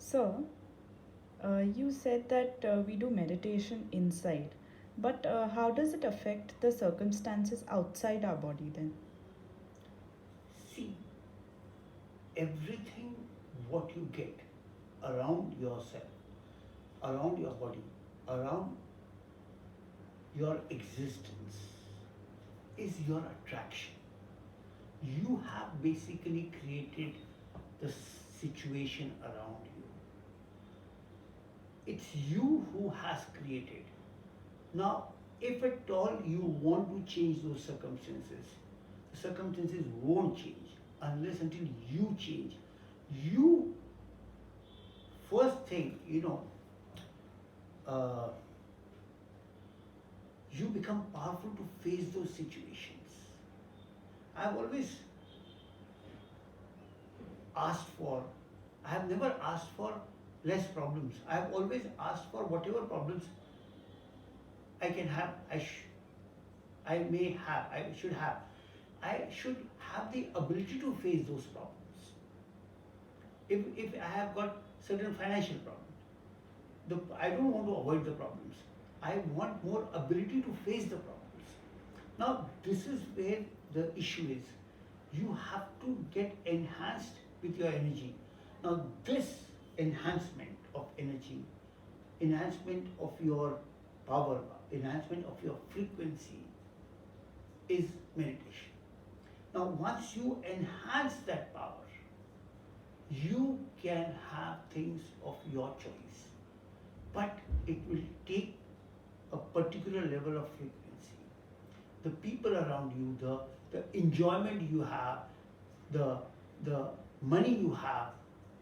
So, you said that we do meditation inside, but how does it affect the circumstances outside our body then? See, everything what you get around yourself, around your body, around your existence is your attraction. You have basically created the situation around you. It's you who has created. Now, if at all you want to change those circumstances, the circumstances won't change unless until you change. You, first thing, uh, you become powerful to face those situations. I've always asked for, I have never asked for less problems. I have always asked for whatever problems I can have, I may have, I should have. I should have the ability to face those problems. If I have got certain financial problems, I don't want to avoid the problems. I want more ability to face the problems. Now, this is where the issue is. You have to get enhanced with your energy. Now, this enhancement of energy, enhancement of your power, enhancement of your frequency is meditation. Now, once you enhance that power, you can have things of your choice, but it will take a particular level of frequency. The people around you, the enjoyment you have, the, the money you have,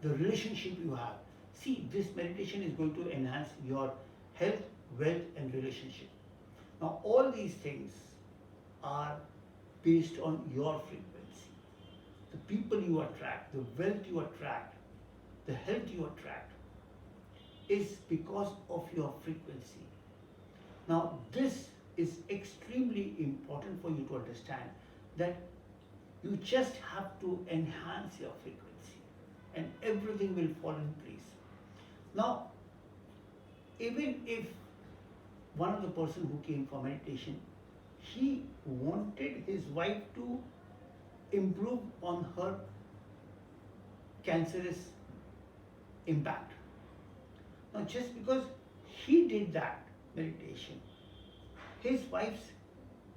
the relationship you have. See, this meditation is going to enhance your health, wealth, and relationship. Now, all these things are based on your frequency. The people you attract, the wealth you attract, the health you attract is because of your frequency. Now, this is extremely important for you to understand that you just have to enhance your frequency and everything will fall in place. Now, even if one of the person who came for meditation, he wanted his wife to improve on her cancerous impact. Now, just because he did that meditation, his wife's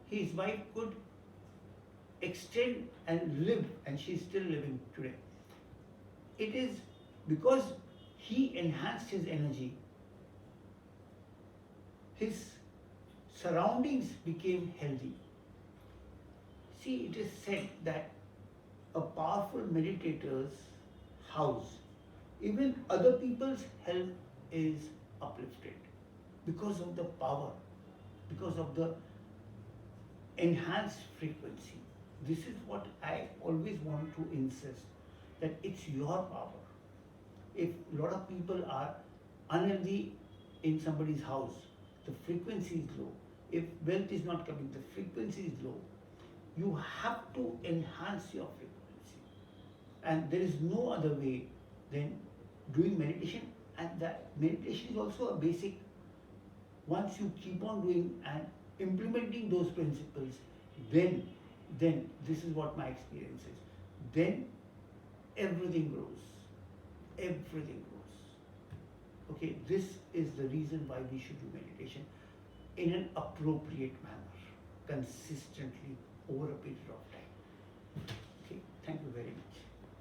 his wife could extend and live, and she's still living today. It is because he enhanced his energy, his surroundings became healthy. See, it is said that a powerful meditator's house, even other people's health is uplifted because of the power, because of the enhanced frequency. This is what I always want to insist, that it's your power. If a lot of people are unhealthy in somebody's house, the frequency is low. If wealth is not coming, the frequency is low. You have to enhance your frequency. And there is no other way than doing meditation. And that meditation is also a basic, once you keep on doing and implementing those principles, then this is what my experience is. Then everything grows. Everything grows. Okay, this is the reason why we should do meditation in an appropriate manner, consistently over a period of time.